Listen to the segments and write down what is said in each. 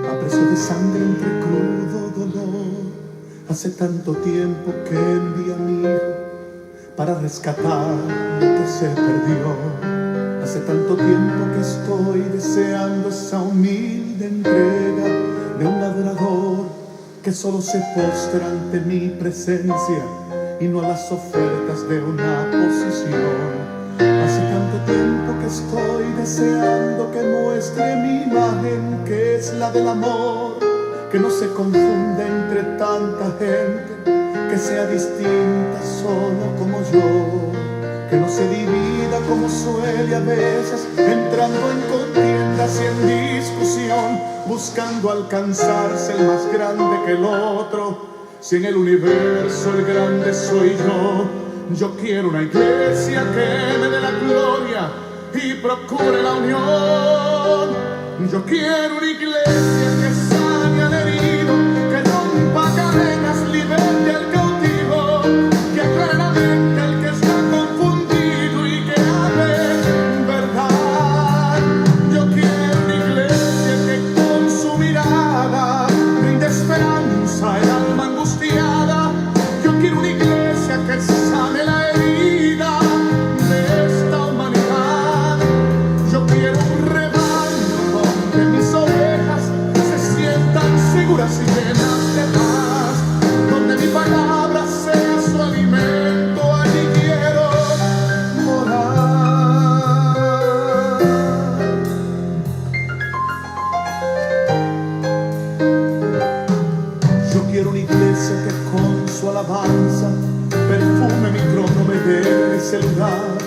a precio de sangre entre crudo dolor. Hace tanto tiempo que envié a mi hijo para rescatar lo que se perdió. Hace tanto tiempo que estoy deseando esa humilde entrega de un adorador que solo se postra ante mi presencia y no a las ofertas de una posición. Hace tanto tiempo que estoy deseando que muestre mi imagen, que es la del amor, que no se confunda entre tanta gente, que sea distinta solo como yo, que no se divida como suele a veces, entrando en contiendas y en discusión, buscando alcanzarse el más grande que el otro. Si en el universo el grande soy yo quiero una iglesia que me dé la gloria y procure la unión. Yo quiero una iglesia que sane al herido, que rompa cadenas, liberte al cautivo, que aclare la mente al que está confundido y que hable verdad. Yo quiero una iglesia que con su mirada brinde esperanza al alma angustiada. Yo quiero una iglesia que sane la herida de esta humanidad. Yo quiero un rebaño donde mis ovejas se sientan seguras y llenas de paz, donde mi palabra sea su alimento. Allí quiero morar. Yo quiero una iglesia que con su alabanza perfume mi trono, me dé ese lugar.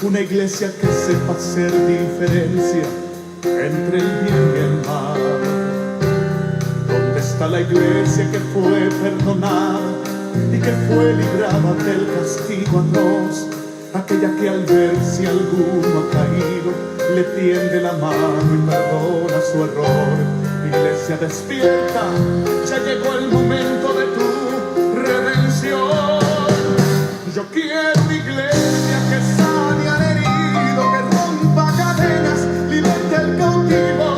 Una iglesia que sepa hacer diferencia entre el bien y el mal. ¿Dónde está la iglesia que fue perdonada y que fue librada del castigo atroz? Aquella que al ver si alguno ha caído le tiende la mano y perdona su error. Iglesia despierta, ya llegó el momento de tu redención. Yo quiero una iglesia que sane al herido, que rompa cadenas, liberte al cautivo,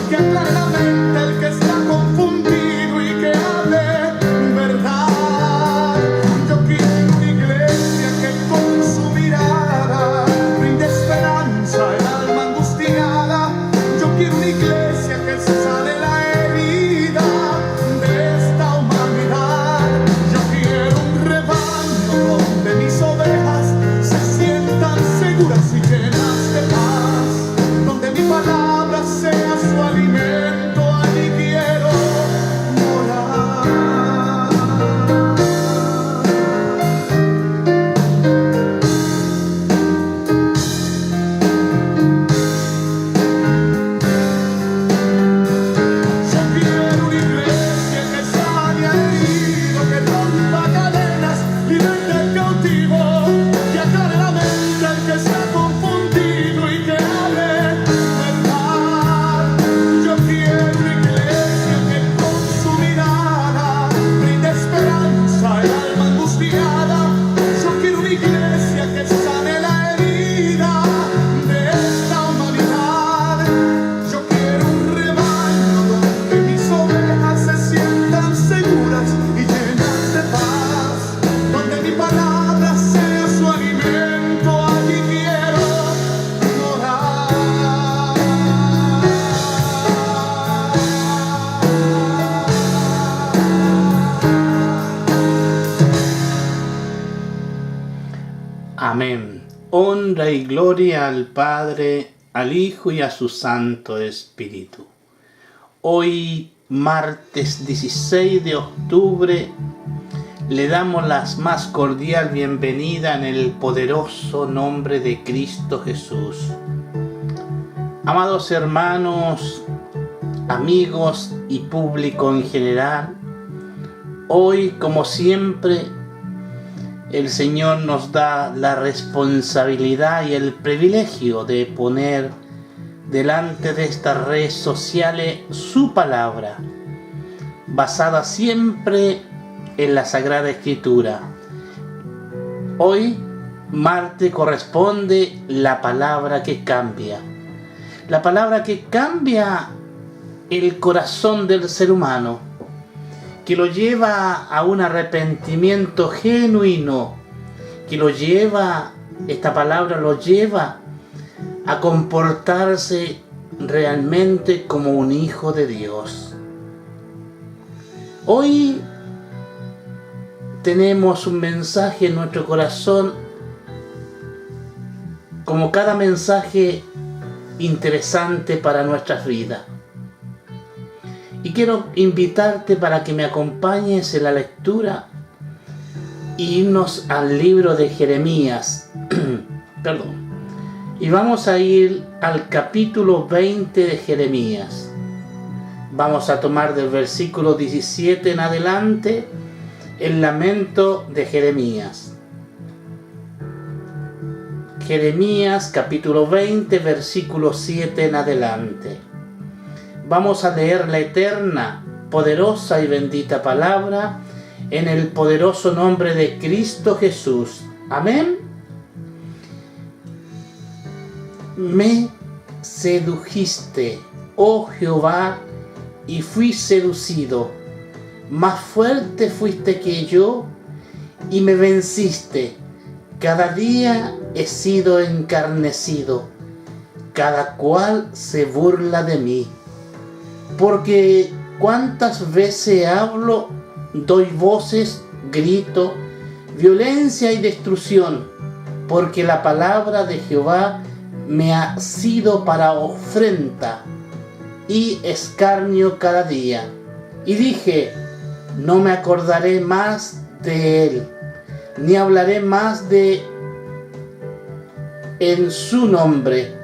que aclare la mente al que está confundido y que hable verdad. Yo quiero una iglesia que con su mirada brinde esperanza al alma angustiada. Yo quiero una iglesia que sane la herida de esta humanidad. Yo quiero un rebaño donde mis ovejas se sientan seguras y llenas de paz, donde mi palabra sea su alimento. Allí quiero morar. Yo quiero una iglesia que sane al herido, que rompa cadenas, liberte al cautivo, que aclare la mente al que está confundido y que hable verdad. Yo quiero una iglesia que con su mirada brinde esperanza al alma angustiada. Yo quiero una iglesia que sane la herida de esta humanidad. Yo quiero un rebaño donde mis ovejas se sientan seguras y llenas de paz, donde mi palabra sea su alimento. Allí quiero morar. Amén. Honra y gloria al Padre, al Hijo y a su Santo Espíritu. Hoy, martes 16 de octubre, le damos la más cordial bienvenida en el poderoso nombre de Cristo Jesús. Amados hermanos, amigos y público en general, hoy, como siempre, el Señor nos da la responsabilidad y el privilegio de poner delante de estas redes sociales su palabra, basada siempre en la Sagrada Escritura. Hoy, martes, corresponde la palabra que cambia. La palabra que cambia el corazón del ser humano, que lo lleva a un arrepentimiento genuino, que esta palabra lo lleva a comportarse realmente como un hijo de Dios. Hoy tenemos un mensaje en nuestro corazón, como cada mensaje interesante para nuestras vidas. Y quiero invitarte para que me acompañes en la lectura y irnos al libro de Jeremías. Perdón. Y vamos a ir al capítulo 20 de Jeremías. Vamos a tomar del versículo 17 en adelante el lamento de Jeremías. Jeremías capítulo 20, versículo 7 en adelante. Vamos a leer la eterna, poderosa y bendita palabra en el poderoso nombre de Cristo Jesús. Amén. Me sedujiste, oh Jehová, y fui seducido. Más fuerte fuiste que yo, y me venciste. Cada día he sido encarnecido, cada cual se burla de mí. Porque cuántas veces hablo, doy voces, grito, violencia y destrucción, porque la palabra de Jehová me ha sido para ofrenda y escarnio cada día. Y dije, no me acordaré más de él, ni hablaré más en su nombre.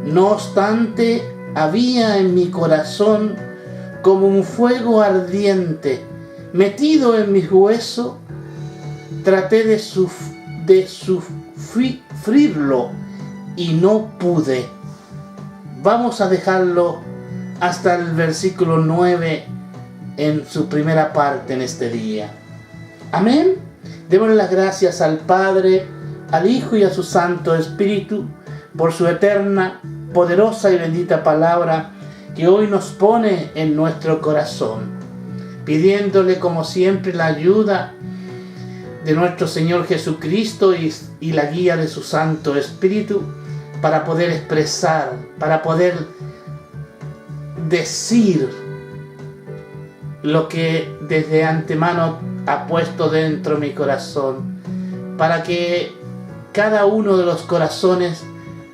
No obstante, había en mi corazón como un fuego ardiente metido en mis huesos. Traté de sufrirlo y no pude. Vamos a dejarlo hasta el versículo 9 en su primera parte en este día. Amén. Démosle las gracias al Padre, al Hijo y a su Santo Espíritu por su eterna, poderosa y bendita palabra que hoy nos pone en nuestro corazón, pidiéndole como siempre la ayuda de nuestro Señor Jesucristo y la guía de su Santo Espíritu para poder expresar, para poder decir lo que desde antemano ha puesto dentro de mi corazón, para que cada uno de los corazones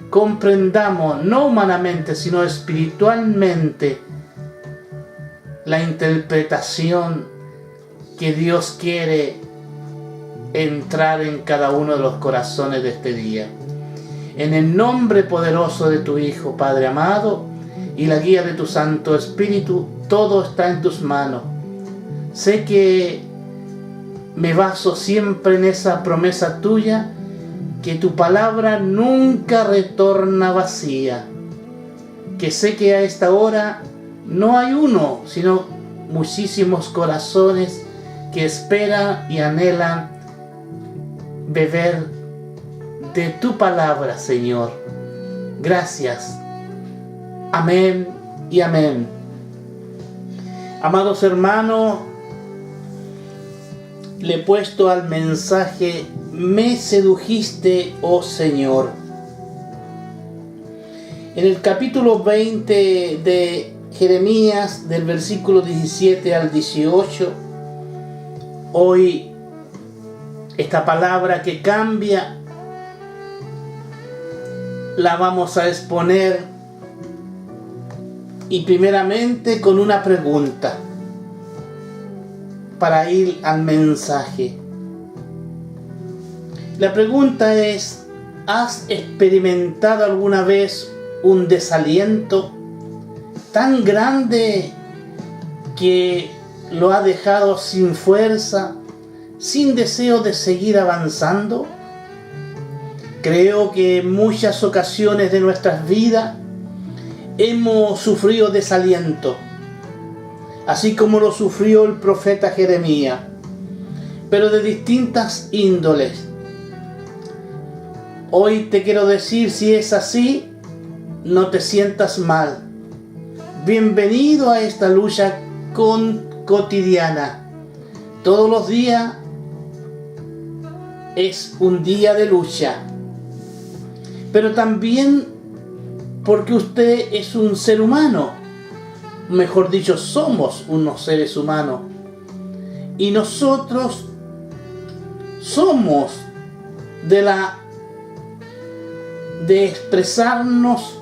comprendamos, no humanamente, sino espiritualmente, la interpretación que Dios quiere entrar en cada uno de los corazones de este día. En el nombre poderoso de tu Hijo, Padre amado, y la guía de tu Santo Espíritu, todo está en tus manos. Sé que me baso siempre en esa promesa tuya, que tu palabra nunca retorna vacía. Que sé que a esta hora no hay uno, sino muchísimos corazones que esperan y anhelan beber de tu palabra, Señor. Gracias. Amén y amén. Amados hermanos, le he puesto al mensaje: me sedujiste, oh Señor. En el capítulo 20 de Jeremías, del versículo 17 al 18, hoy esta palabra que cambia la vamos a exponer, y primeramente con una pregunta para ir al mensaje. La pregunta es: ¿has experimentado alguna vez un desaliento tan grande que lo ha dejado sin fuerza, sin deseo de seguir avanzando? Creo que en muchas ocasiones de nuestras vidas hemos sufrido desaliento, así como lo sufrió el profeta Jeremías, pero de distintas índoles. Hoy te quiero decir, si es así, no te sientas mal. bienvenido a esta lucha cotidiana. Todos los días es un día de lucha, pero también porque usted es un ser humano, mejor dicho, somos unos seres humanos, y nosotros somos de expresarnos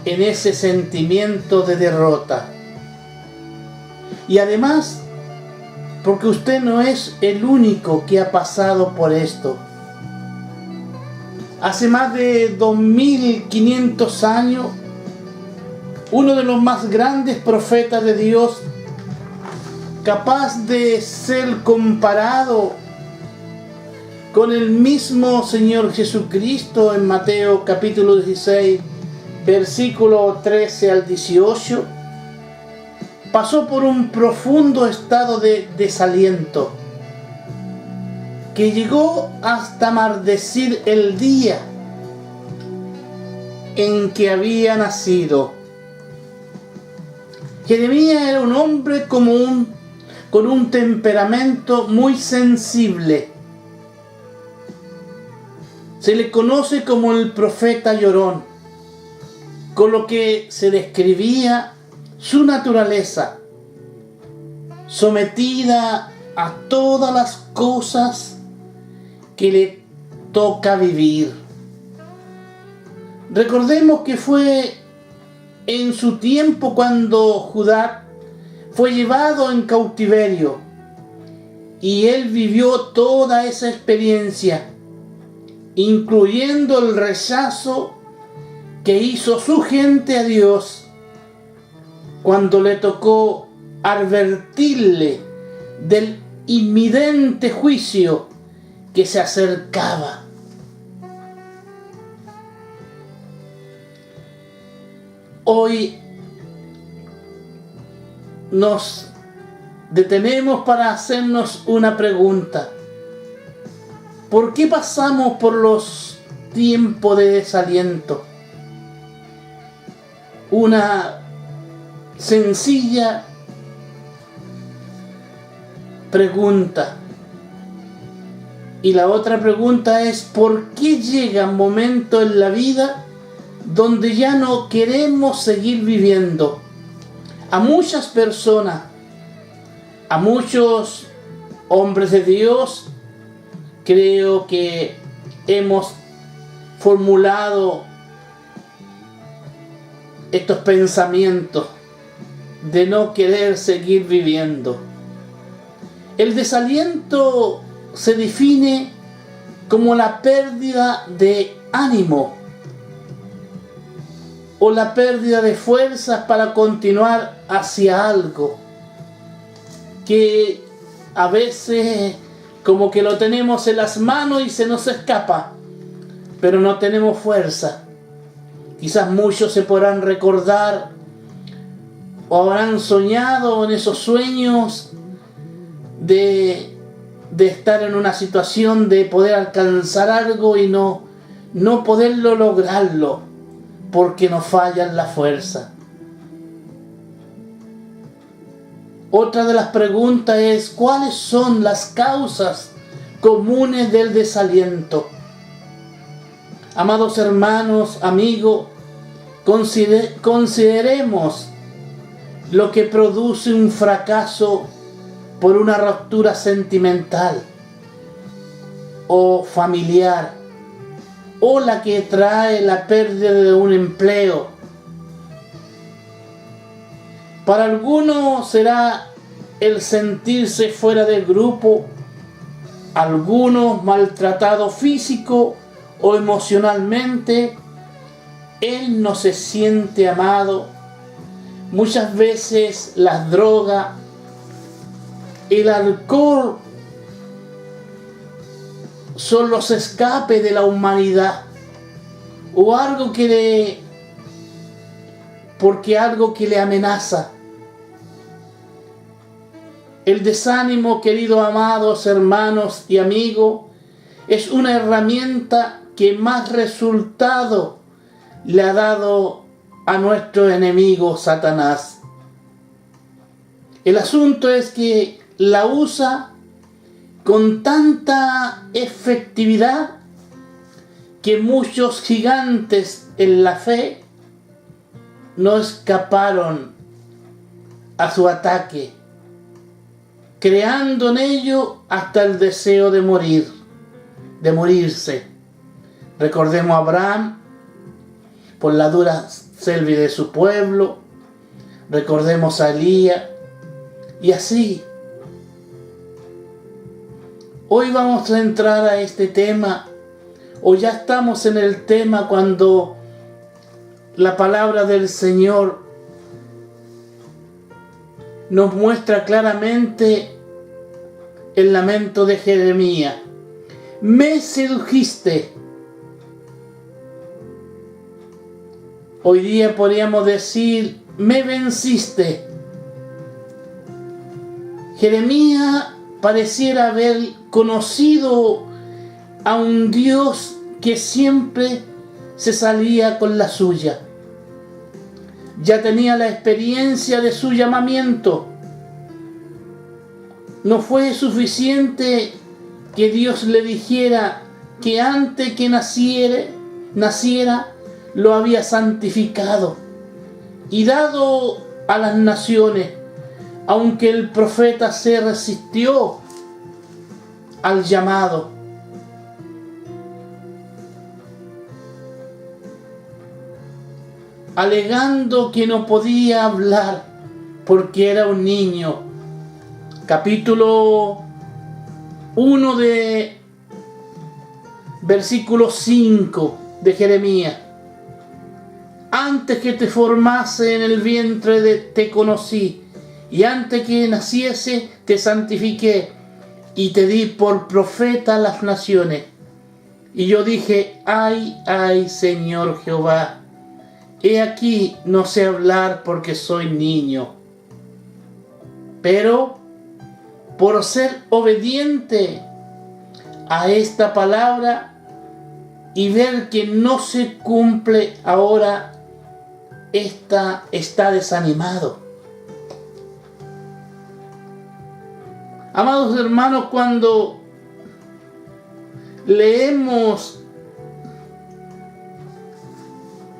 en ese sentimiento de derrota. Y además, porque usted no es el único que ha pasado por esto. Hace más de 2500 años, uno de los más grandes profetas de Dios, capaz de ser comparado con el mismo Señor Jesucristo en Mateo capítulo 16, versículo 13 al 18, pasó por un profundo estado de desaliento que llegó hasta maldecir el día en que había nacido. Jeremías era un hombre con un temperamento muy sensible. Se le conoce como el profeta llorón, con lo que se describía su naturaleza, sometida a todas las cosas que le toca vivir. Recordemos que fue en su tiempo cuando Judá fue llevado en cautiverio y él vivió toda esa experiencia, incluyendo el rechazo que hizo su gente a Dios cuando le tocó advertirle del inminente juicio que se acercaba. Hoy nos detenemos para hacernos una pregunta. ¿Por qué pasamos por los tiempos de desaliento? Una sencilla pregunta. Y la otra pregunta es: ¿por qué llega un momento en la vida donde ya no queremos seguir viviendo? A muchas personas, a muchos hombres de Dios, creo que hemos formulado estos pensamientos de no querer seguir viviendo. El desaliento se define como la pérdida de ánimo o la pérdida de fuerzas para continuar hacia algo que a veces como que lo tenemos en las manos y se nos escapa, pero no tenemos fuerza. Quizás muchos se podrán recordar o habrán soñado en esos sueños de estar en una situación de poder alcanzar algo y no poderlo lograrlo porque nos fallan la fuerza. Otra de las preguntas es: ¿cuáles son las causas comunes del desaliento? Amados hermanos, amigos, consideremos lo que produce un fracaso por una ruptura sentimental o familiar, o la que trae la pérdida de un empleo. Para algunos será el sentirse fuera del grupo, algunos maltratados físico o emocionalmente. Él no se siente amado. Muchas veces las drogas, el alcohol son los escapes de la humanidad, o algo que le amenaza. El desánimo, queridos amados hermanos y amigos, es una herramienta que más resultado le ha dado a nuestro enemigo Satanás. El asunto es que la usa con tanta efectividad que muchos gigantes en la fe no escaparon a su ataque, creando en ello hasta el deseo de morirse. Recordemos a Abraham por la dura selva de su pueblo, recordemos a Elías, y así. Hoy vamos a entrar a este tema, o ya estamos en el tema cuando la palabra del Señor nos muestra claramente el lamento de Jeremías. Me sedujiste. Hoy día podríamos decir, me venciste. Jeremías pareciera haber conocido a un Dios que siempre se salía con la suya. Ya tenía la experiencia de su llamamiento. No fue suficiente que Dios le dijera que antes que naciera lo había santificado y dado a las naciones, aunque el profeta se resistió al llamado. Alegando que no podía hablar porque era un niño. Capítulo 1 de versículo 5 de Jeremías. Antes que te formase en el vientre te conocí, y antes que naciese te santifiqué, y te di por profeta a las naciones. Y yo dije, ay, ay, Señor Jehová, he aquí no sé hablar porque soy niño. Pero por ser obediente a esta palabra y ver que no se cumple ahora, está desanimado. Amados hermanos, cuando leemos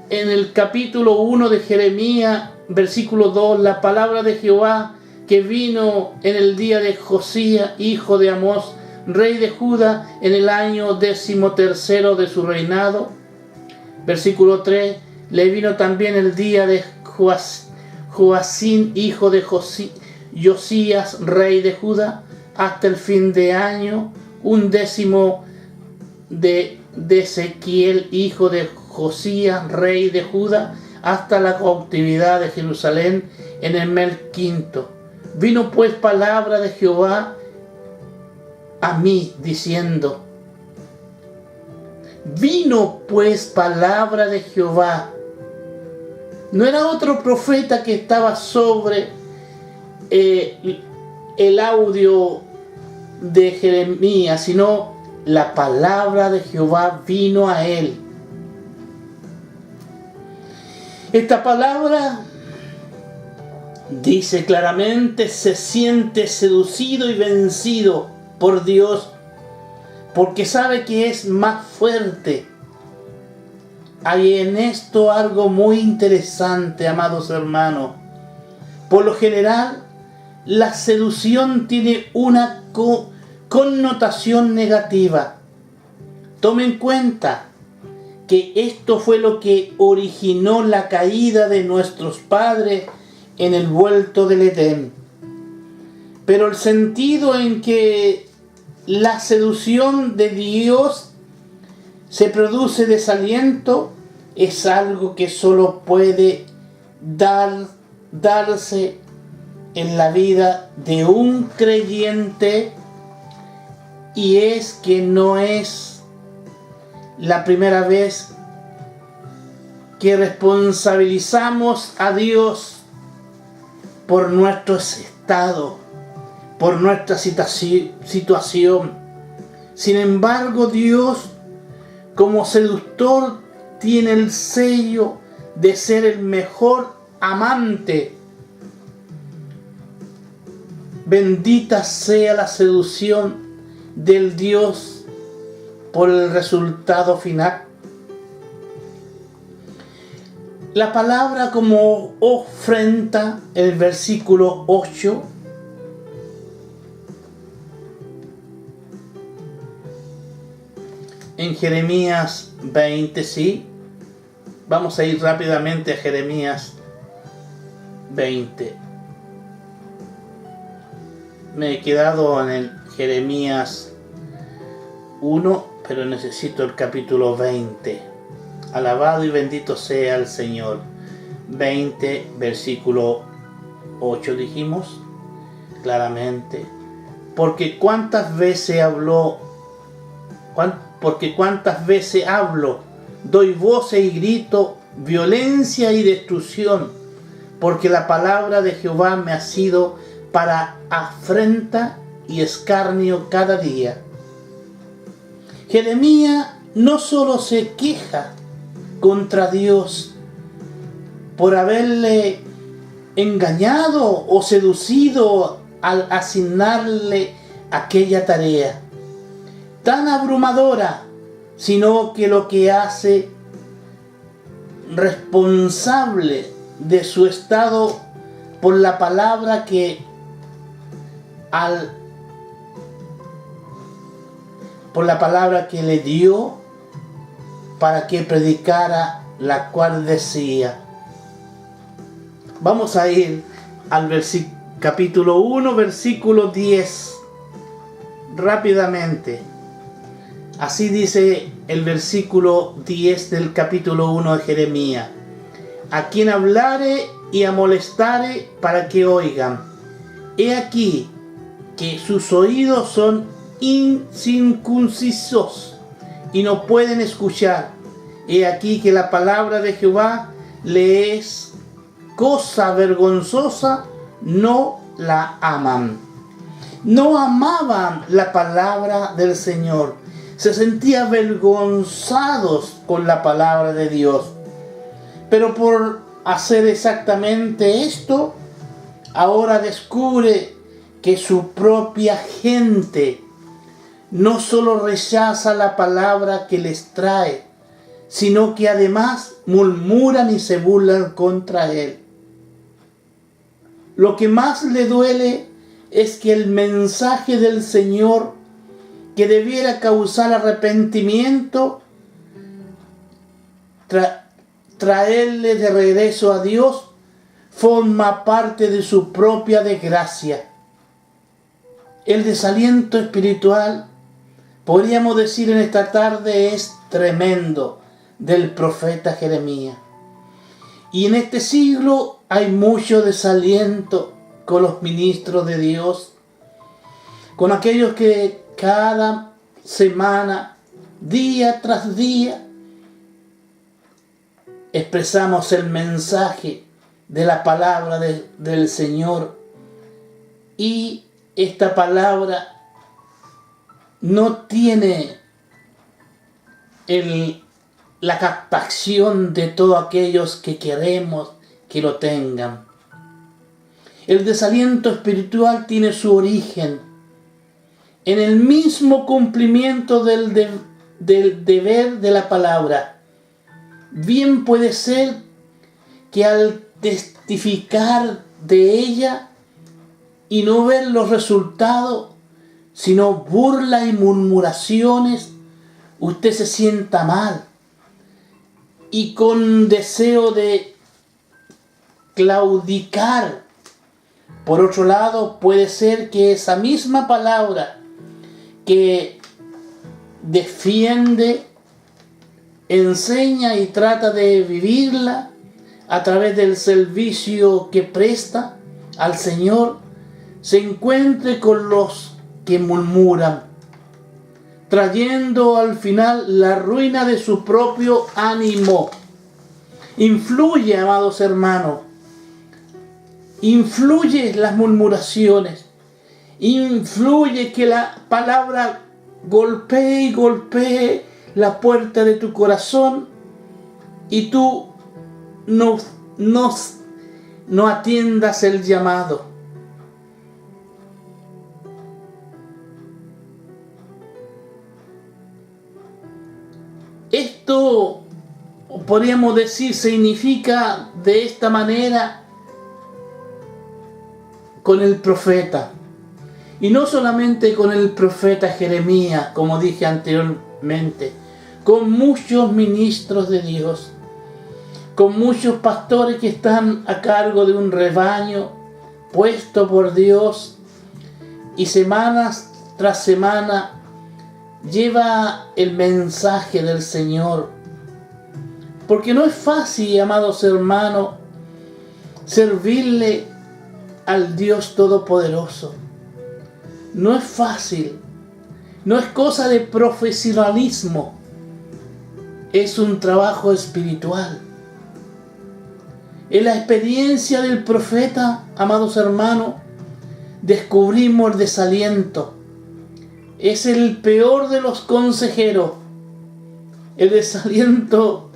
en el capítulo 1 de Jeremías, versículo 2, la palabra de Jehová que vino en el día de Josías, hijo de Amós, rey de Judá, en el año 13º de su reinado. Versículo 3, le vino también el día de Joacín, hijo de Josías, rey de Judá, hasta el fin de año, 11 de Ezequiel, hijo de Josías, rey de Judá, hasta la cautividad de Jerusalén en el mes quinto. Vino pues palabra de Jehová a mí, diciendo, vino pues palabra de Jehová. No era otro profeta que estaba sobre el audio de Jeremías, sino la palabra de Jehová vino a él. Esta palabra dice claramente, se siente seducido y vencido por Dios, porque sabe que es más fuerte. Hay en esto algo muy interesante, amados hermanos. Por lo general, la seducción tiene una connotación negativa. Tomen en cuenta que esto fue lo que originó la caída de nuestros padres en el huerto del Edén. Pero el sentido en que la seducción de Dios se produce desaliento es algo que solo puede darse en la vida de un creyente, y es que no es la primera vez que responsabilizamos a Dios por nuestro estado, por nuestra situación. Sin embargo, Dios, como seductor, tiene el sello de ser el mejor amante. Bendita sea la seducción del Dios por el resultado final. La palabra como ofrenda, el versículo 8, en Jeremías 20, sí. Vamos a ir rápidamente a Jeremías 20. Me he quedado en el Jeremías 1, pero necesito el capítulo 20. Alabado y bendito sea el Señor. 20, versículo 8 dijimos claramente. Porque cuántas veces hablo, doy voces y grito, violencia y destrucción, porque la palabra de Jehová me ha sido para afrenta y escarnio cada día. Jeremías no solo se queja contra Dios por haberle engañado o seducido al asignarle aquella tarea tan abrumadora, sino que lo que hace responsable de su estado por la palabra que le dio para que predicara, la cual decía. Vamos a ir al capítulo 1, versículo 10, rápidamente. Así dice el versículo 10 del capítulo 1 de Jeremías. A quien hablare y amonestare para que oigan. He aquí que sus oídos son incircuncisos y no pueden escuchar. He aquí que la palabra de Jehová le es cosa vergonzosa, no la aman. No amaban la palabra del Señor. Se sentían avergonzados con la palabra de Dios. Pero por hacer exactamente esto, ahora descubre que su propia gente no solo rechaza la palabra que les trae, sino que además murmuran y se burlan contra él. Lo que más le duele es que el mensaje del Señor, que debiera causar arrepentimiento, traerle de regreso a Dios, forma parte de su propia desgracia. El desaliento espiritual, podríamos decir en esta tarde, es tremendo del profeta Jeremías. Y en este siglo hay mucho desaliento con los ministros de Dios, con aquellos que cada semana, día tras día, expresamos el mensaje de la palabra del Señor, y esta palabra no tiene la captación de todos aquellos que queremos que lo tengan. El desaliento espiritual tiene su origen en el mismo cumplimiento del deber de la palabra. Bien puede ser que al testificar de ella y no ver los resultados, sino burla y murmuraciones, usted se sienta mal y con deseo de claudicar. Por otro lado, puede ser que esa misma palabra que defiende, enseña y trata de vivirla a través del servicio que presta al Señor, se encuentre con los que murmuran, trayendo al final la ruina de su propio ánimo. Influye, amados hermanos, influye las murmuraciones, influye que la palabra golpee y golpee la puerta de tu corazón y tú no atiendas el llamado. Esto, podríamos decir, significa de esta manera con el profeta. Y no solamente con el profeta Jeremías, como dije anteriormente, con muchos ministros de Dios, con muchos pastores que están a cargo de un rebaño puesto por Dios y semanas tras semana lleva el mensaje del Señor. Porque no es fácil, amados hermanos, servirle al Dios Todopoderoso. No es fácil, no es cosa de profesionalismo, es un trabajo espiritual. En la experiencia del profeta, amados hermanos, descubrimos el desaliento. Es el peor de los consejeros. El desaliento,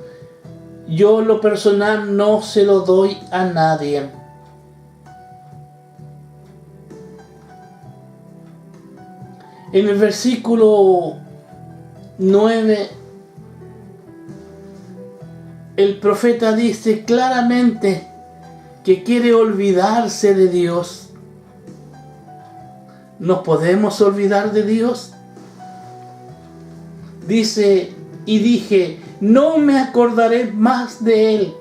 yo en lo personal no se lo doy a nadie. En el versículo 9, el profeta dice claramente que quiere olvidarse de Dios. ¿Nos podemos olvidar de Dios? Dice, y dije, no me acordaré más de Él.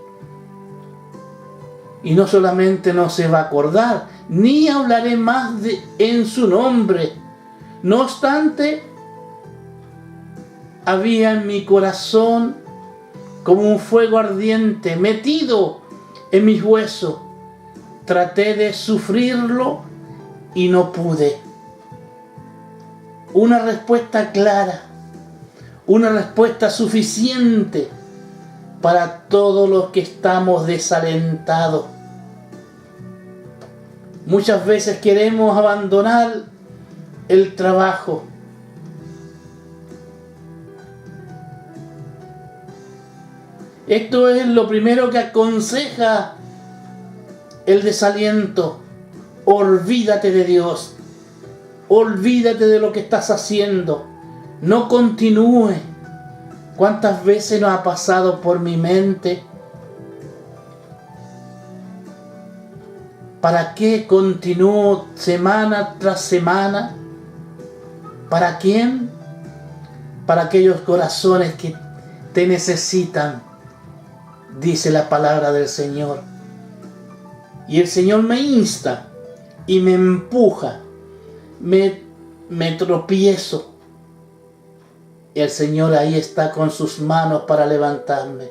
Y no solamente no se va a acordar, ni hablaré más en su nombre. No obstante, había en mi corazón como un fuego ardiente metido en mis huesos. Traté de sufrirlo y no pude. Una respuesta clara, una respuesta suficiente para todos los que estamos desalentados. Muchas veces queremos abandonar el trabajo. Esto es lo primero que aconseja el desaliento. Olvídate de Dios. Olvídate de lo que estás haciendo. No continúe. ¿Cuántas veces nos ha pasado por mi mente? ¿Para qué continúo semana tras semana? ¿Para quién? Para aquellos corazones que te necesitan, dice la palabra del Señor. Y el Señor me insta y me empuja, me tropiezo. Y el Señor ahí está con sus manos para levantarme.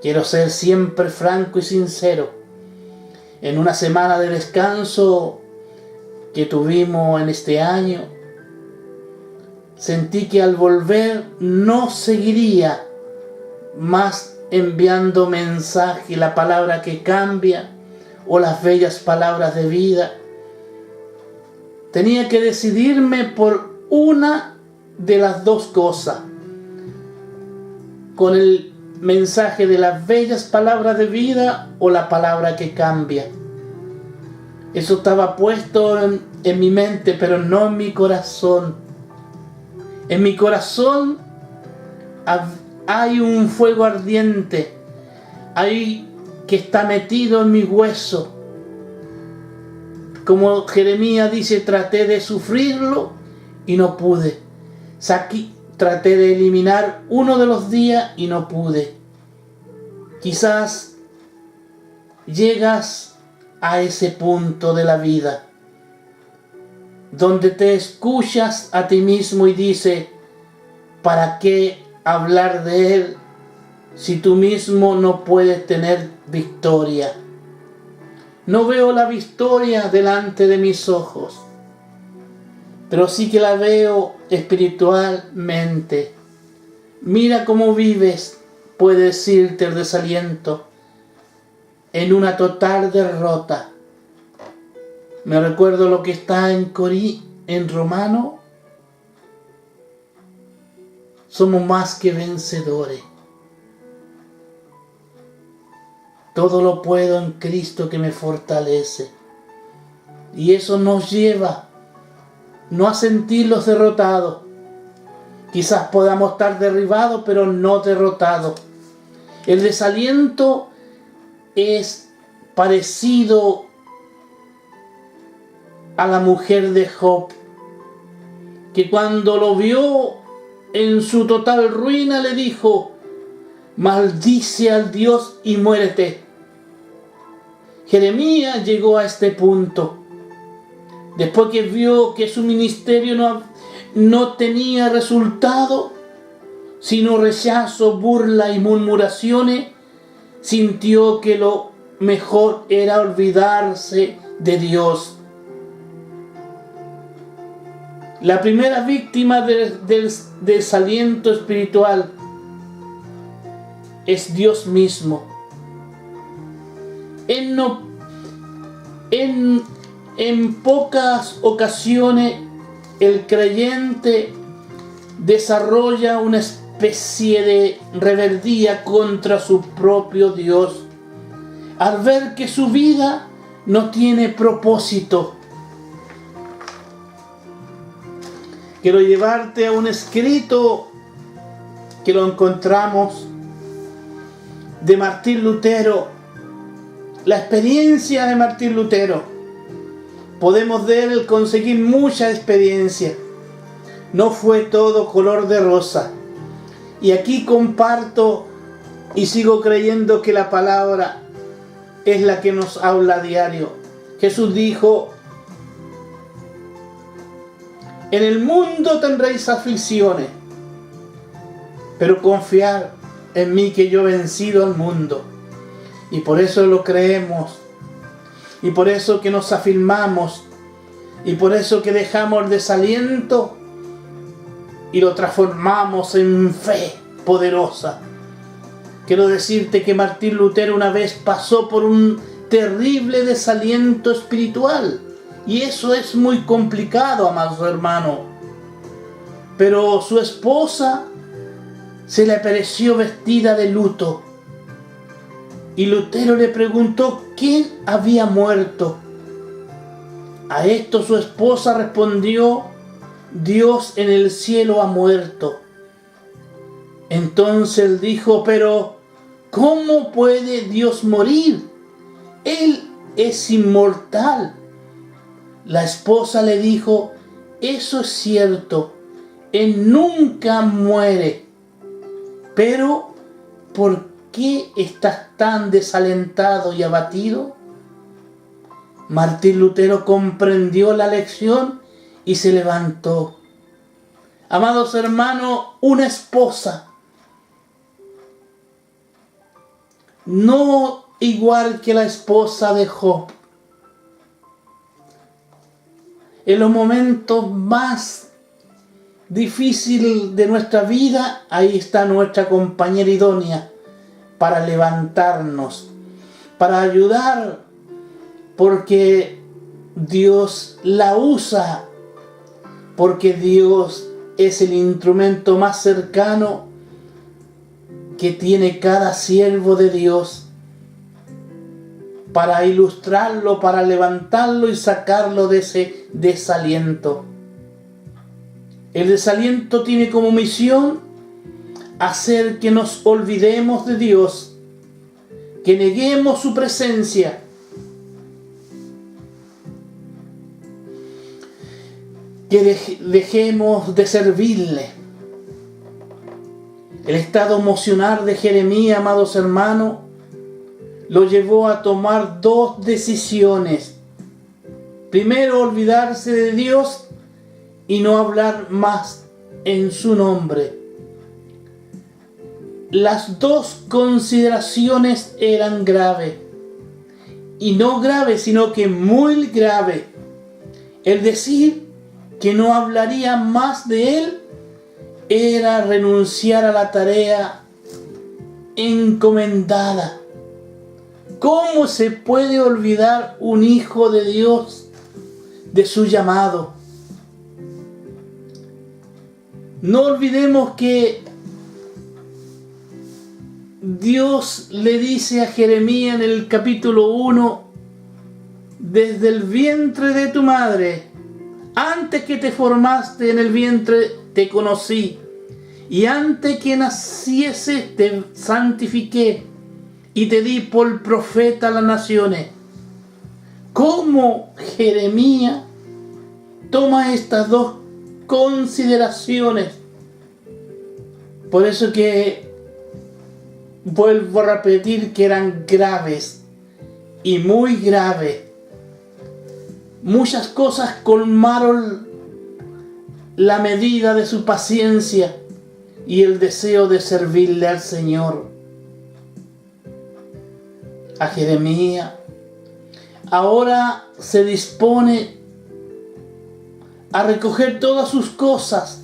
Quiero ser siempre franco y sincero. En una semana de descanso que tuvimos en este año, sentí que al volver no seguiría más enviando mensaje, la palabra que cambia o las bellas palabras de vida. Tenía que decidirme por una de las dos cosas, con el mensaje de las bellas palabras de vida o la palabra que cambia. Eso estaba puesto en mi mente, pero no en mi corazón. En mi corazón hay un fuego ardiente, hay que está metido en mi hueso. Como Jeremías dice, traté de sufrirlo y no pude. Traté de eliminar uno de los días y no pude. Quizás llegas a ese punto de la vida donde te escuchas a ti mismo y dices, ¿para qué hablar de Él si tú mismo no puedes tener victoria? No veo la victoria delante de mis ojos, pero sí que la veo espiritualmente. Mira cómo vives, puede decirte el desaliento, en una total derrota. Me recuerdo lo que está en Romano. Somos más que vencedores. Todo lo puedo en Cristo que me fortalece. Y eso nos lleva no a sentirlos derrotados. Quizás podamos estar derribados, pero no derrotados. El desaliento es parecido a la mujer de Job, que cuando lo vio en su total ruina le dijo: maldice al Dios y muérete. Jeremías llegó a este punto. Después que vio que su ministerio no tenía resultado, sino rechazo, burla y murmuraciones, sintió que lo mejor era olvidarse de Dios. La primera víctima del desaliento espiritual es Dios mismo. En pocas ocasiones el creyente desarrolla una especie de rebeldía contra su propio Dios al ver que su vida no tiene propósito. Quiero llevarte a un escrito que lo encontramos de Martín Lutero. La experiencia de Martín Lutero. Podemos de él conseguir mucha experiencia. No fue todo color de rosa. Y aquí comparto y sigo creyendo que la palabra es la que nos habla a diario. Jesús dijo: en el mundo tendréis aflicciones, pero confiad en mí que yo he vencido al mundo. Y por eso lo creemos, y por eso que nos afirmamos, y por eso que dejamos el desaliento y lo transformamos en fe poderosa. Quiero decirte que Martín Lutero una vez pasó por un terrible desaliento espiritual, y eso es muy complicado, amados hermanos. Pero su esposa se le apareció vestida de luto. Y Lutero le preguntó quién había muerto. A esto su esposa respondió: Dios en el cielo ha muerto. Entonces él dijo: pero ¿cómo puede Dios morir? Él es inmortal. La esposa le dijo: eso es cierto, Él nunca muere. Pero ¿por qué estás tan desalentado y abatido? Martín Lutero comprendió la lección y se levantó. Amados hermanos, una esposa, no igual que la esposa de Job, en los momentos más difíciles de nuestra vida, ahí está nuestra compañera idónea para levantarnos, para ayudar, porque Dios la usa, porque Dios es el instrumento más cercano que tiene cada siervo de Dios para ilustrarlo, para levantarlo y sacarlo de ese desaliento. El desaliento tiene como misión hacer que nos olvidemos de Dios, que neguemos su presencia, que dejemos de servirle. El estado emocional de Jeremías, amados hermanos, lo llevó a tomar dos decisiones. Primero, olvidarse de Dios y no hablar más en su nombre. Las dos consideraciones eran graves. Y no grave, sino que muy grave. El decir que no hablaría más de Él era renunciar a la tarea encomendada. ¿Cómo se puede olvidar un hijo de Dios de su llamado? No olvidemos que Dios le dice a Jeremías en el capítulo 1, desde el vientre de tu madre, antes que te formaste en el vientre, te conocí, y antes que nacieses te santifiqué, y te di por profeta a las naciones. ¿Cómo Jeremías toma estas dos consideraciones? Por eso que vuelvo a repetir que eran graves y muy graves. Muchas cosas colmaron la medida de su paciencia y el deseo de servirle al Señor. A Jeremías ahora se dispone a recoger todas sus cosas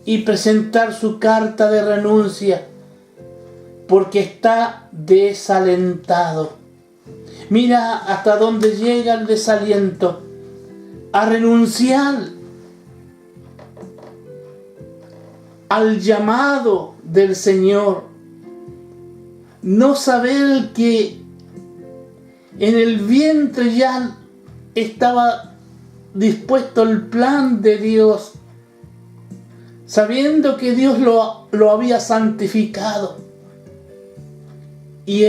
y presentar su carta de renuncia, porque está desalentado. Mira hasta dónde llega el desaliento, a renunciar al llamado del Señor. No saber que en el vientre ya estaba dispuesto el plan de Dios, sabiendo que Dios lo había santificado. Y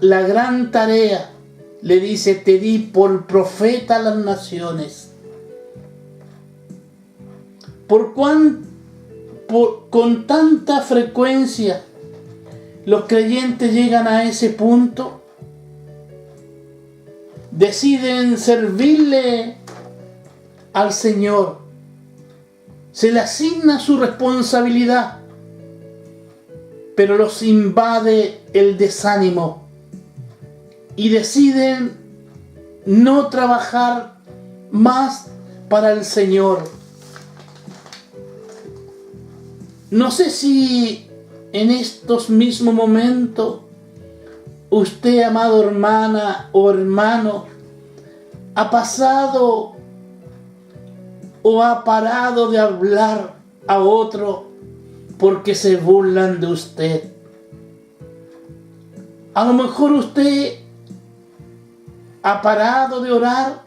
la gran tarea le dice: te di por profeta a las naciones. Con tanta frecuencia los creyentes llegan a ese punto, deciden servirle al Señor, se le asigna su responsabilidad, pero los invade el desánimo y deciden no trabajar más para el Señor. No sé si en estos mismos momentos usted, amado hermana o hermano, ha pasado o ha parado de hablar a otro porque se burlan de usted. A lo mejor usted ha parado de orar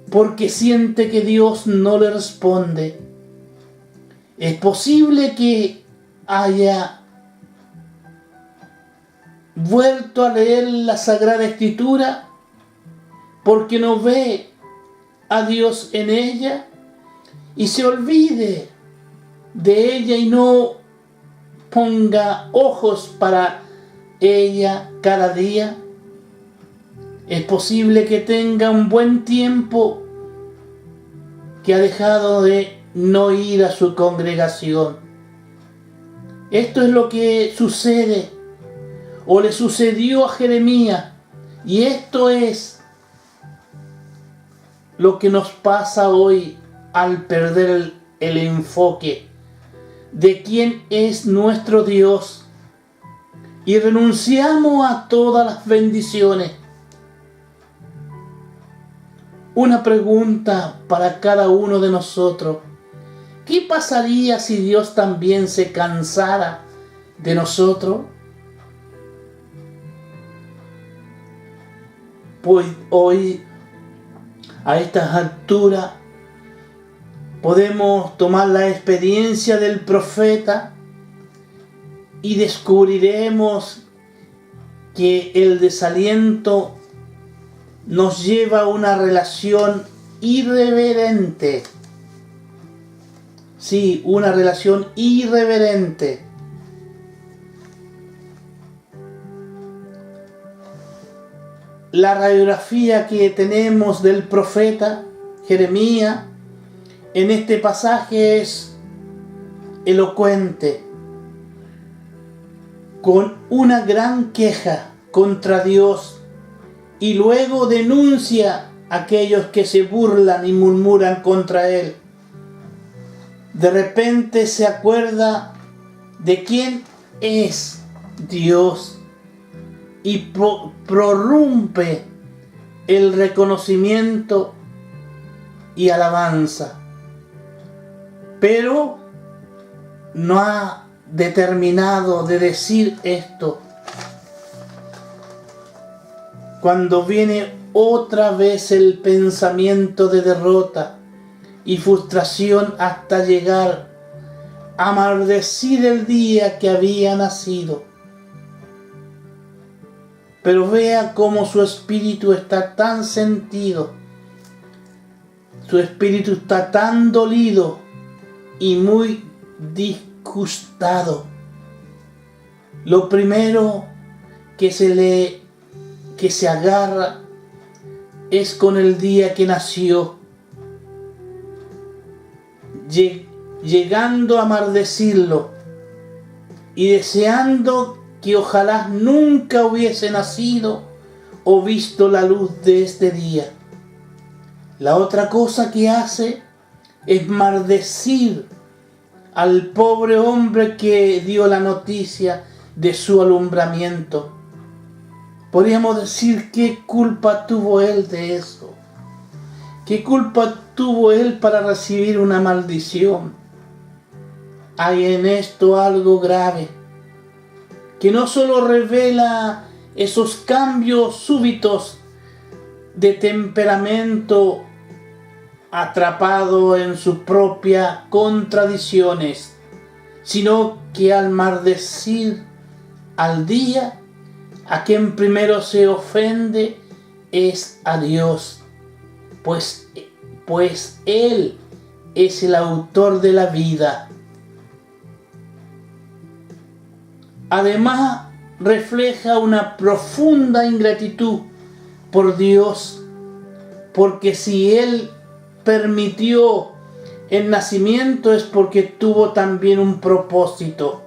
porque siente que Dios no le responde. Es posible que haya vuelto a leer la Sagrada Escritura porque no ve a Dios en ella y se olvide de ella y no ponga ojos para ella cada día. Es posible que tenga un buen tiempo que ha dejado de no ir a su congregación. Esto es lo que sucede o le sucedió a Jeremías, y esto es lo que nos pasa hoy al perder el enfoque de quién es nuestro Dios y renunciamos a todas las bendiciones. Una pregunta para cada uno de nosotros: ¿qué pasaría si Dios también se cansara de nosotros? Pues hoy, a estas alturas, podemos tomar la experiencia del profeta y descubriremos que el desaliento nos lleva a una relación irreverente. Sí, una relación irreverente. La radiografía que tenemos del profeta Jeremías en este pasaje es elocuente, con una gran queja contra Dios, y luego denuncia a aquellos que se burlan y murmuran contra él. De repente se acuerda de quién es Dios y prorrumpe el reconocimiento y alabanza. Pero no ha determinado de decir esto, cuando viene otra vez el pensamiento de derrota y frustración hasta llegar a maldecir el día que había nacido. Pero vea cómo su espíritu está tan sentido, su espíritu está tan dolido y muy disgustado. Lo primero que se agarra es con el día que nació, llegando a maldecirlo y deseando que ojalá nunca hubiese nacido o visto la luz de este día. La otra cosa que hace es maldecir al pobre hombre que dio la noticia de su alumbramiento. Podríamos decir, ¿qué culpa tuvo él de eso? ¿Qué culpa tuvo él para recibir una maldición? Hay en esto algo grave, que no solo revela esos cambios súbitos de temperamento atrapado en sus propias contradicciones, sino que al maldecir al día, a quien primero se ofende es a Dios, pues Él es el autor de la vida. Además, refleja una profunda ingratitud por Dios, porque si Él permitió el nacimiento es porque tuvo también un propósito.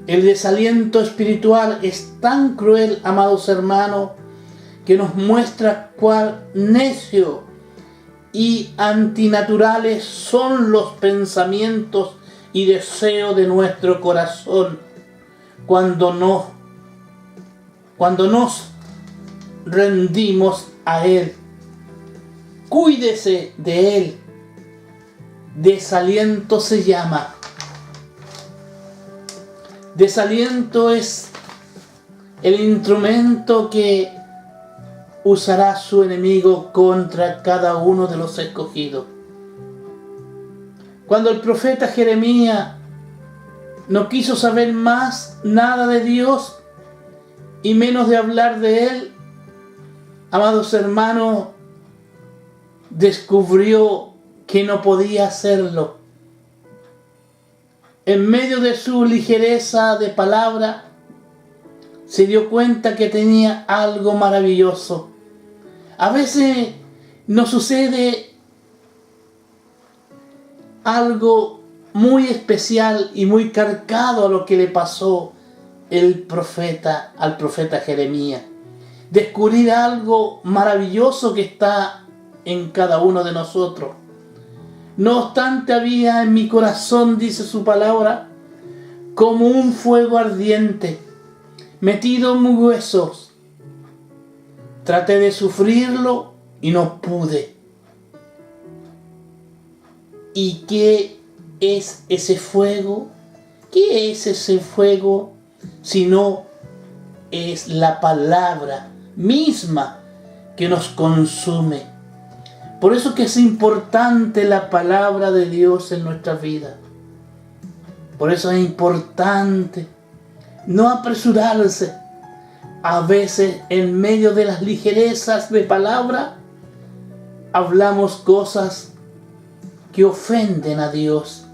El desaliento espiritual es tan cruel, amados hermanos, que nos muestra cuán necio y antinaturales son los pensamientos y deseos de nuestro corazón cuando nos rendimos a Él. Cuídese de Él. Desaliento se llama. Desaliento es el instrumento que usará su enemigo contra cada uno de los escogidos. Cuando el profeta Jeremías no quiso saber más nada de Dios y menos de hablar de Él, amados hermanos, descubrió que no podía hacerlo. En medio de su ligereza de palabra, se dio cuenta que tenía algo maravilloso. A veces nos sucede algo muy especial y muy cargado a lo que le pasó al profeta Jeremías. Descubrir algo maravilloso que está en cada uno de nosotros. No obstante, había en mi corazón, dice su palabra, como un fuego ardiente, metido en mis huesos. Traté de sufrirlo y no pude. ¿Y qué es ese fuego? ¿Qué es ese fuego? Si no es la palabra misma que nos consume. Por eso que es importante la palabra de Dios en nuestra vida. Por eso es importante no apresurarse. A veces en medio de las ligerezas de palabra hablamos cosas que ofenden a Dios.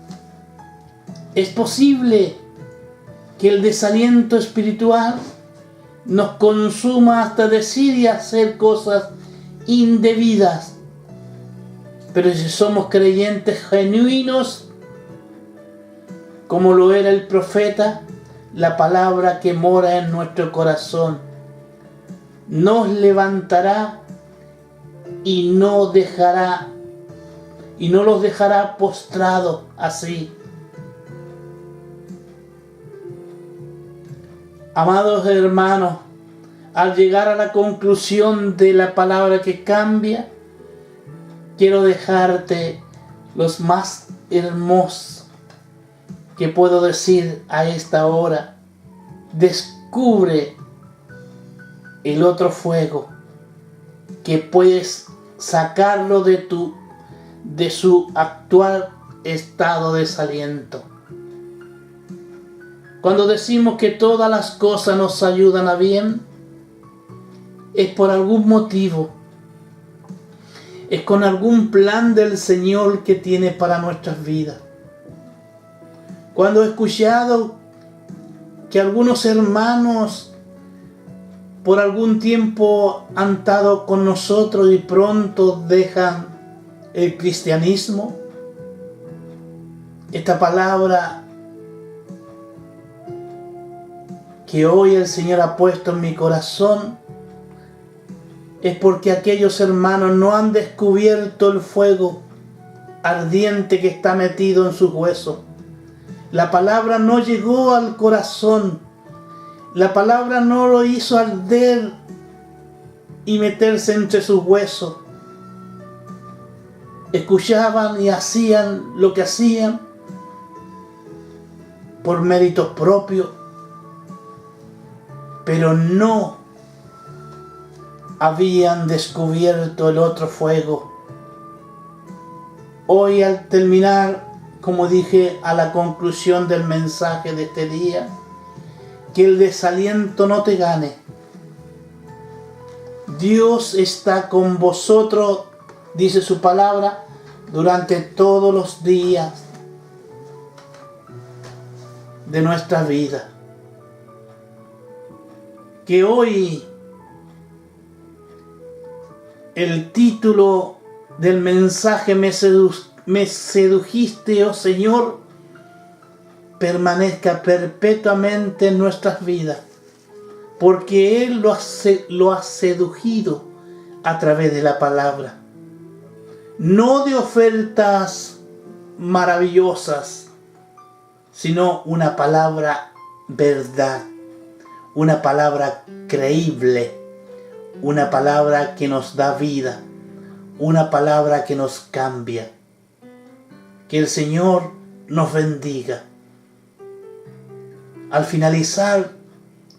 Es posible que el desaliento espiritual nos consuma hasta decir y hacer cosas indebidas. Pero si somos creyentes genuinos, como lo era el profeta, la palabra que mora en nuestro corazón nos levantará y no los dejará postrados así. Amados hermanos, al llegar a la conclusión de la palabra que cambia, quiero dejarte los más hermosos que puedo decir a esta hora: descubre el otro fuego, que puedes sacarlo de su actual estado de desaliento. Cuando decimos que todas las cosas nos ayudan a bien, es por algún motivo, es con algún plan del Señor que tiene para nuestras vidas. Cuando he escuchado que algunos hermanos por algún tiempo han estado con nosotros y pronto dejan el cristianismo, esta palabra que hoy el Señor ha puesto en mi corazón es porque aquellos hermanos no han descubierto el fuego ardiente que está metido en sus huesos. La palabra no llegó al corazón. La palabra no lo hizo arder y meterse entre sus huesos. Escuchaban y hacían lo que hacían por méritos propios, pero no habían descubierto el otro fuego. Hoy, al terminar, como dije, a la conclusión del mensaje de este día, que el desaliento no te gane. Dios está con vosotros, dice su palabra, durante todos los días de nuestra vida. Que hoy el título del mensaje me sedujiste, oh Señor, permanezca perpetuamente en nuestras vidas, porque Él lo ha seducido a través de la palabra. No de ofertas maravillosas, sino una palabra verdad, una palabra creíble, una palabra que nos da vida, una palabra que nos cambia. Que el Señor nos bendiga. Al finalizar,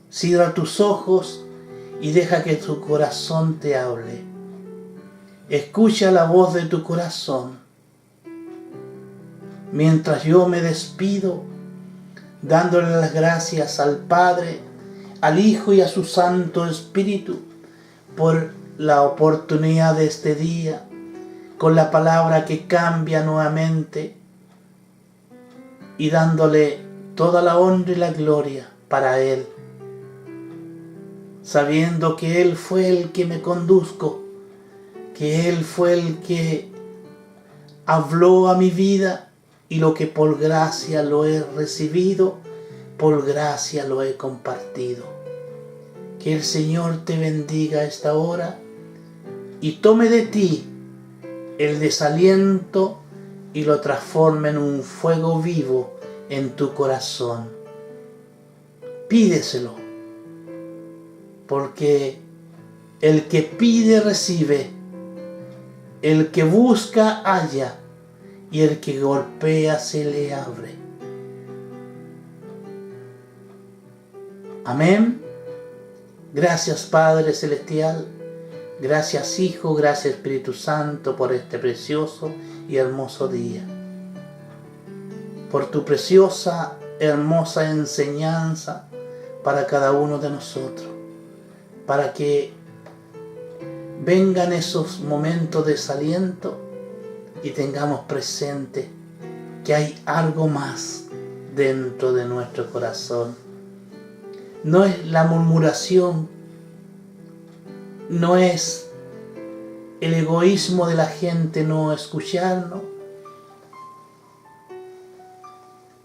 cierra tus ojos y deja que tu corazón te hable. Escucha la voz de tu corazón. Mientras yo me despido, dándole las gracias al Padre, al Hijo y a su Santo Espíritu por la oportunidad de este día, con la palabra que cambia nuevamente, y dándole toda la honra y la gloria para Él, sabiendo que Él fue el que me conduzco, que Él fue el que habló a mi vida, y lo que por gracia lo he recibido, por gracia lo he compartido. Que el Señor te bendiga a esta hora y tome de ti el desaliento y lo transforme en un fuego vivo en tu corazón. Pídeselo, porque el que pide recibe, el que busca halla, y el que golpea se le abre. Amén. Gracias, Padre Celestial. Gracias, Hijo. Gracias, Espíritu Santo, por este precioso y hermoso día. Por tu preciosa, hermosa enseñanza para cada uno de nosotros. Para que vengan esos momentos de desaliento y tengamos presente que hay algo más dentro de nuestro corazón. No es la murmuración, no es el egoísmo de la gente no escucharnos.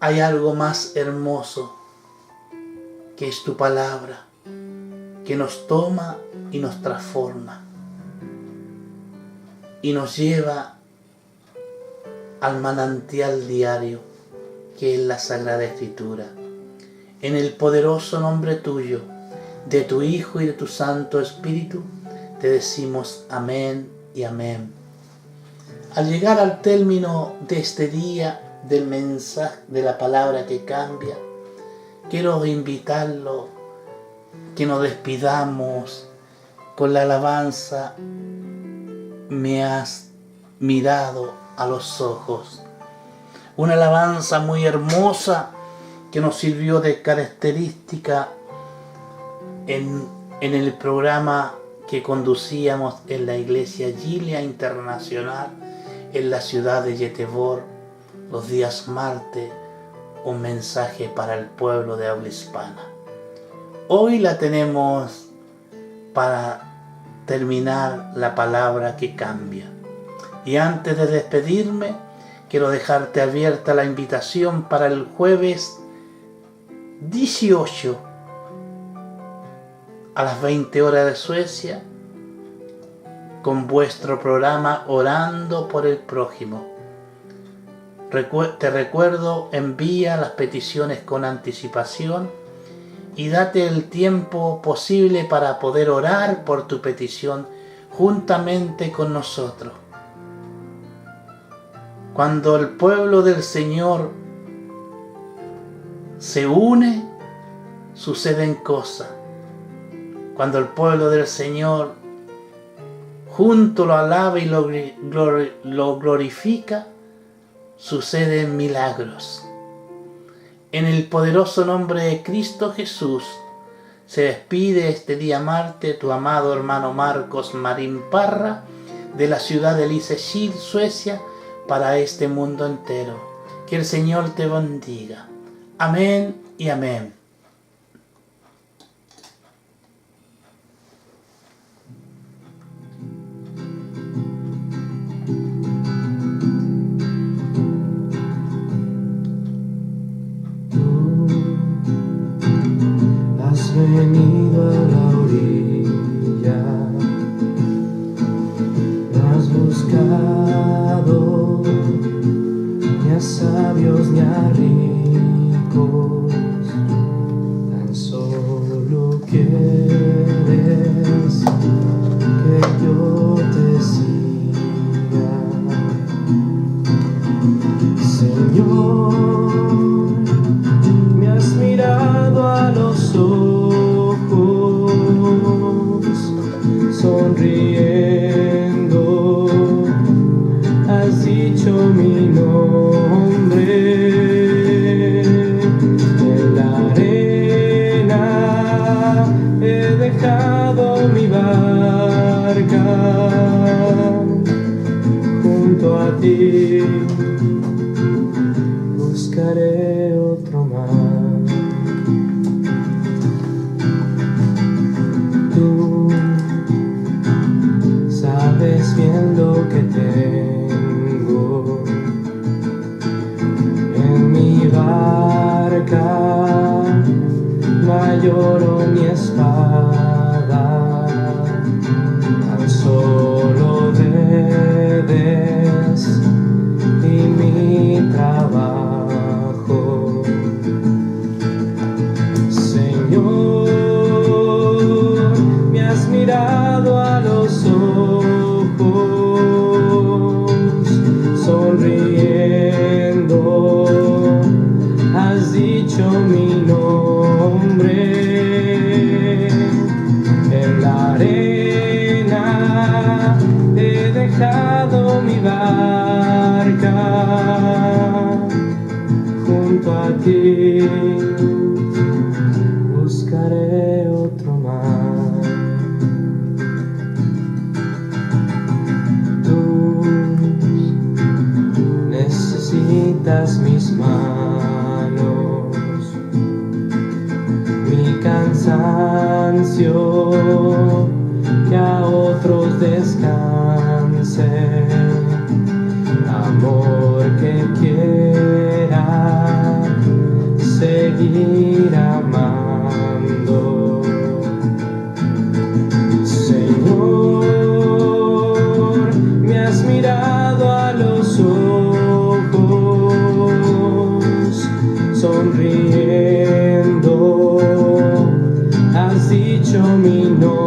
Hay algo más hermoso, que es tu palabra, que nos toma y nos transforma y nos lleva al manantial diario que es la Sagrada Escritura. En el poderoso nombre tuyo, de tu Hijo y de tu Santo Espíritu, te decimos amén y amén. Al llegar al término de este día, del mensaje, de la palabra que cambia, quiero invitarlo que nos despidamos con la alabanza "Me has mirado a los ojos". Una alabanza muy hermosa que nos sirvió de característica en el programa que conducíamos en la iglesia Gilead Internacional en la ciudad de Göteborg los días martes, un mensaje para el pueblo de habla hispana. Hoy la tenemos para terminar la palabra que cambia. Y antes de despedirme, quiero dejarte abierta la invitación para el jueves 18 a las 20 horas de Suecia con vuestro programa Orando por el Prójimo. Te recuerdo, envía las peticiones con anticipación y date el tiempo posible para poder orar por tu petición juntamente con nosotros. Cuando el pueblo del Señor se une, suceden cosas. Cuando el pueblo del Señor junto lo alaba y lo glorifica, suceden milagros. En el poderoso nombre de Cristo Jesús, se despide este día martes tu amado hermano Marcos Marín Parra, de la ciudad de Lysekil, Suecia, para este mundo entero. Que el Señor te bendiga. Amén y amén. Has venido a la orilla, me has buscado, ni a sabios ni a ricos, tan solo quieres que yo te siga. Señor, me has mirado a los ojos, sonriendo, has dicho mi nombre. En la arena he dejado mi barca, junto a ti buscaré otro mar. Tú sabes bien lo que tengo en mi barca, no hay oro ni espada, tan solo redes y mi trabajo. Señor, me has mirado a los ojos, sonriendo, has dicho mi nombre. En la arena he dejado mi barca, junto a ti buscaré otro mar. Tú necesitas mis manos, mi cansancio, que a otros descanse, amor que quiera seguir amando. Señor, me has mirado a los ojos, sonriendo, has dicho mi nombre.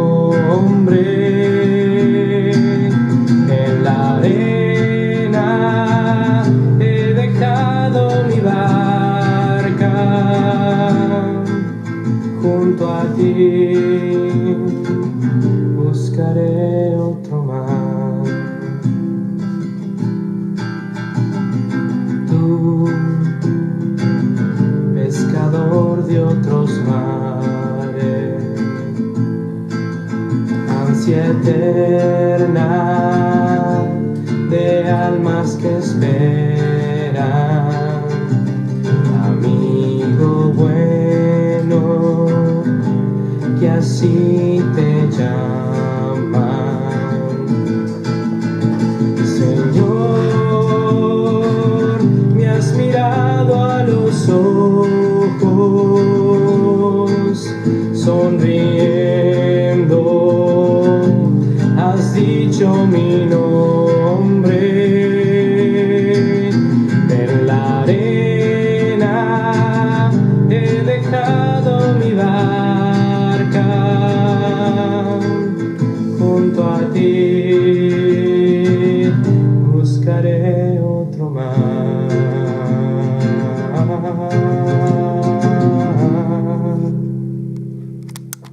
herencia eterna de almas que esperan. Amigo bueno, que así te llaman. Señor, me has mirado a los ojos, sonriendo, has dicho mi nombre.